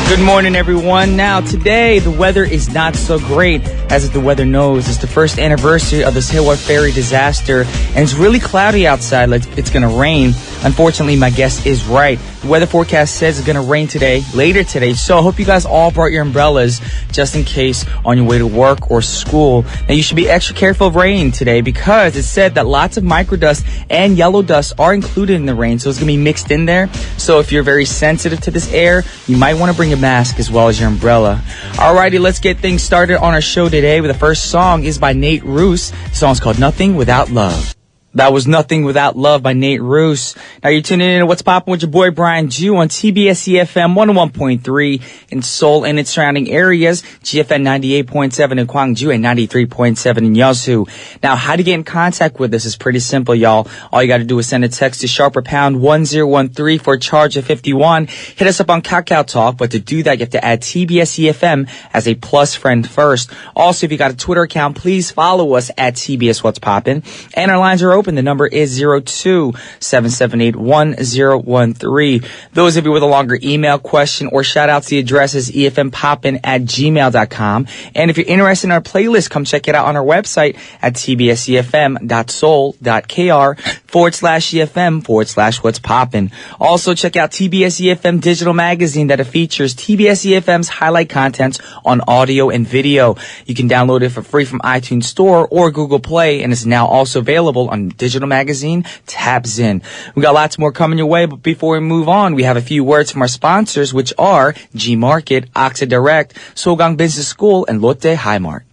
Good morning, everyone. Now, today, the weather is not so great. As the weather knows, it's the first anniversary of the Sewol ferry disaster, and it's really cloudy outside, like it's going to rain. Unfortunately, my guess is right. The weather forecast says it's going to rain today, later today, so I hope you guys all brought your umbrellas just in case on your way to work or school. Now, you should be extra careful of rain today because it said that lots of microdust and yellow dust are included in the rain, so it's going to be mixed in there. So if you're very sensitive to this air, you might want to bring a mask as well as your umbrella. Alrighty, let's get things started on our show today. The first song is by Nate Roos. The song's called Nothing Without Love. That was Nothing Without Love by Nate Roos. Now you're tuning in to What's Poppin' with your boy Brian Jew on TBS efm 101.3 in Seoul and its surrounding areas, GFN 98.7 in Gwangju and 93.7 in Yeosu. Now, how to get in contact with us is pretty simple, y'all. All you got to do is send a text to sharper pound 1013 for a charge of 51. Hit us up on Kakao Talk, but to do that, you have to add TBS efm as a plus friend first. Also, if you got a Twitter account, please follow us at TBS What's Poppin'. And our lines are open. The number is 02-778-1013. Those of you with a longer email question or shout outs, the address is efmpoppin@gmail.com. And if you're interested in our playlist, come check it out on our website at tbsefm.soul.kr/efm/what's poppin'. Also check out TBS EFM digital magazine that features TBS EFM's highlight contents on audio and video. You can download it for free from iTunes Store or Google Play, and it's now also available on digital magazine tabs in. We got lots more coming your way, but before we move on, we have a few words from our sponsors, which are G Market, Oxa Direct, Sogang Business School, and Lotte Highmart.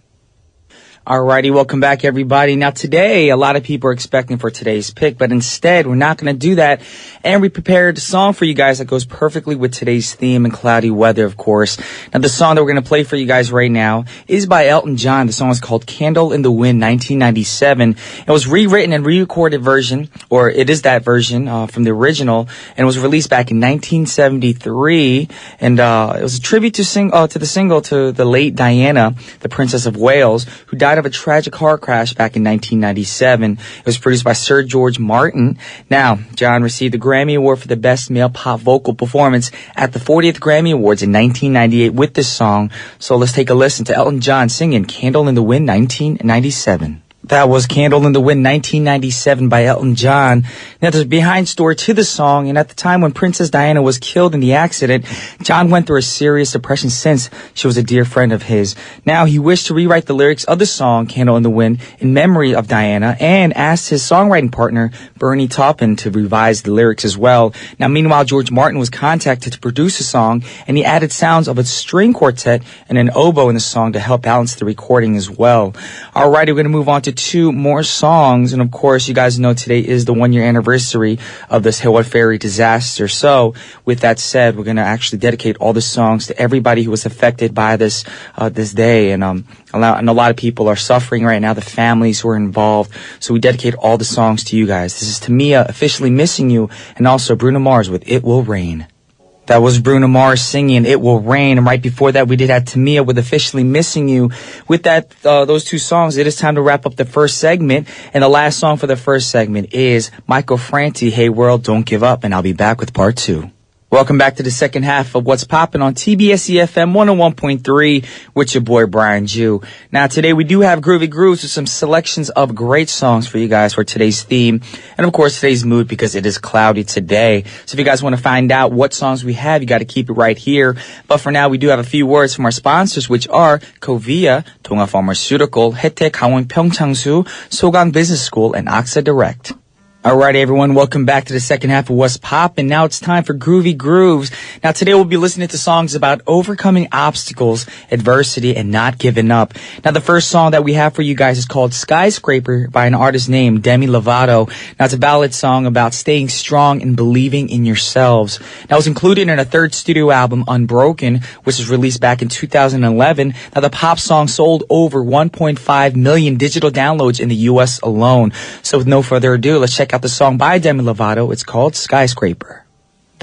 Alrighty, welcome back, everybody. Now, today, a lot of people are expecting for today's pick, but instead, we're not going to do that. And we prepared a song for you guys that goes perfectly with today's theme and cloudy weather, of course. Now, the song that we're going to play for you guys right now is by Elton John. The song is called Candle in the Wind, 1997. It was rewritten and re-recorded version, or it is that version from the original, and it was released back in 1973. And it was a tribute to the single to the late Diana, the Princess of Wales, who died of a tragic car crash back in 1997. It was produced by Sir George Martin. Now, John received the Grammy Award for the Best Male Pop Vocal Performance at the 40th Grammy Awards in 1998 with this song. So let's take a listen to Elton John singing Candle in the Wind, 1997. That was Candle in the Wind, 1997 by Elton John. Now, there's a behind story to the song, and at the time when Princess Diana was killed in the accident, John went through a serious depression since she was a dear friend of his. Now, he wished to rewrite the lyrics of the song, Candle in the Wind, in memory of Diana, and asked his songwriting partner, Bernie Taupin, to revise the lyrics as well. Now, meanwhile, George Martin was contacted to produce the song, and he added sounds of a string quartet and an oboe in the song to help balance the recording as well. Alrighty, we're going to move on to two more songs, and of course you guys know today is the 1-year anniversary of the Sewol ferry disaster. So with that said, we're going to actually dedicate all the songs to everybody who was affected by this day, and a lot of people are suffering right now, the families who are involved. So we dedicate all the songs to you guys. This is Tamia, Officially Missing You, and also Bruno Mars with It Will Rain. That was Bruno Mars singing It Will Rain. And right before that, we did have Tamia with Officially Missing You. With that, those two songs, it is time to wrap up the first segment. And the last song for the first segment is Michael Franti, Hey World, Don't Give Up. And I'll be back with part 2. Welcome back to the second half of What's Poppin' on TBS efm 101.3 with your boy Brian Jew. Now today we do have Groovy Grooves with some selections of great songs for you guys for today's theme. And of course today's mood because it is cloudy today. So if you guys want to find out what songs we have, you got to keep it right here. But for now we do have a few words from our sponsors, which are Covia, Donga Pharmaceutical, Hettek Gangwon Pyeongchangsu, Sogang Business School, and Oxa Direct. Alright everyone, welcome back to the second half of What's Poppin'. Now it's time for Groovy Grooves. Now today we'll be listening to songs about overcoming obstacles, adversity, and not giving up. Now the first song that we have for you guys is called Skyscraper by an artist named Demi Lovato. Now it's a ballad song about staying strong and believing in yourselves. Now it was included in her third studio album, Unbroken, which was released back in 2011. Now the pop song sold over 1.5 million digital downloads in the US alone. So with no further ado, let's check out the song by Demi Lovato. It's called Skyscraper.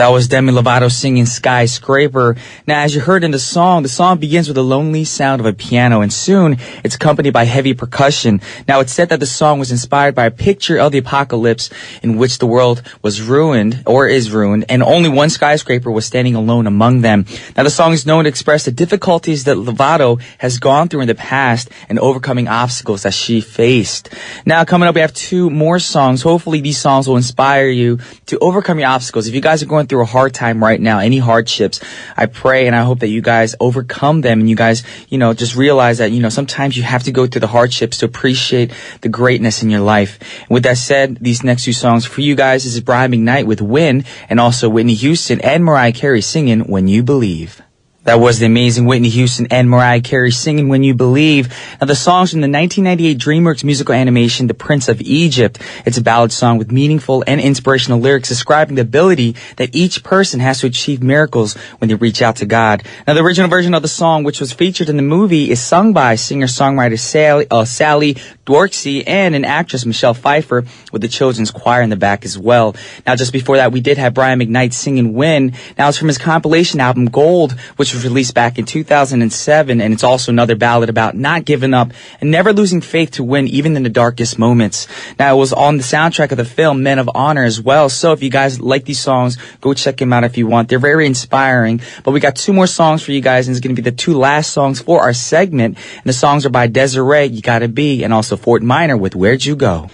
That was Demi Lovato singing Skyscraper. Now, as you heard in the song begins with a lonely sound of a piano, and soon it's accompanied by heavy percussion. Now, it's said that the song was inspired by a picture of the apocalypse in which the world was ruined, or is ruined, and only one skyscraper was standing alone among them. Now, the song is known to express the difficulties that Lovato has gone through in the past and overcoming obstacles that she faced. Now, coming up, we have two more songs. Hopefully, these songs will inspire you to overcome your obstacles. If you guys are going through a hard time right now, any hardships, I pray and I hope that you guys overcome them and you guys, just realize that, sometimes you have to go through the hardships to appreciate the greatness in your life. And with that said, these next two songs for you guys, this is Brian McKnight with Win, and also Whitney Houston and Mariah Carey singing When You Believe. That was the amazing Whitney Houston and Mariah Carey singing When You Believe. Now, the song's from the 1998 DreamWorks musical animation, The Prince of Egypt. It's a ballad song with meaningful and inspirational lyrics describing the ability that each person has to achieve miracles when they reach out to God. Now, the original version of the song, which was featured in the movie, is sung by singer-songwriter Sally Dorksey and an actress, Michelle Pfeiffer, with the children's choir in the back as well. Now, just before that, we did have Brian McKnight singing Win. Now, it's from his compilation album, Gold, which was released back in 2007, and it's also another ballad about not giving up and never losing faith to win even in the darkest moments. Now, it was on the soundtrack of the film Men of Honor as well, so if you guys like these songs, go check them out if you want. They're very inspiring, but we got two more songs for you guys, and it's going to be the two last songs for our segment, and the songs are by Desiree, You Gotta Be, and also Fort Minor with Where'd You Go.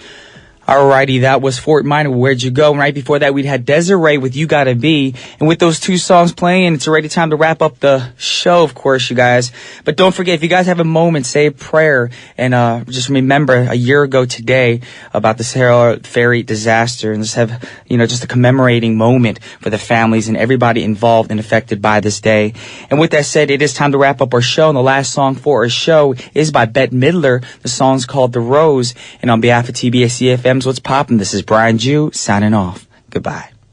Alrighty, that was Fort Minor, Where'd You Go? And right before that, we had Desiree with You Gotta Be. And with those two songs playing, it's already time to wrap up the show, of course, you guys. But don't forget, if you guys have a moment, say a prayer. And just remember a year ago today about the Sahara ferry disaster. And just have, just a commemorating moment for the families and everybody involved and affected by this day. And with that said, it is time to wrap up our show. And the last song for our show is by Bette Midler. The song's called The Rose. And on behalf of TBS efm, what's poppin'? This is Brian Jew signing off. Goodbye.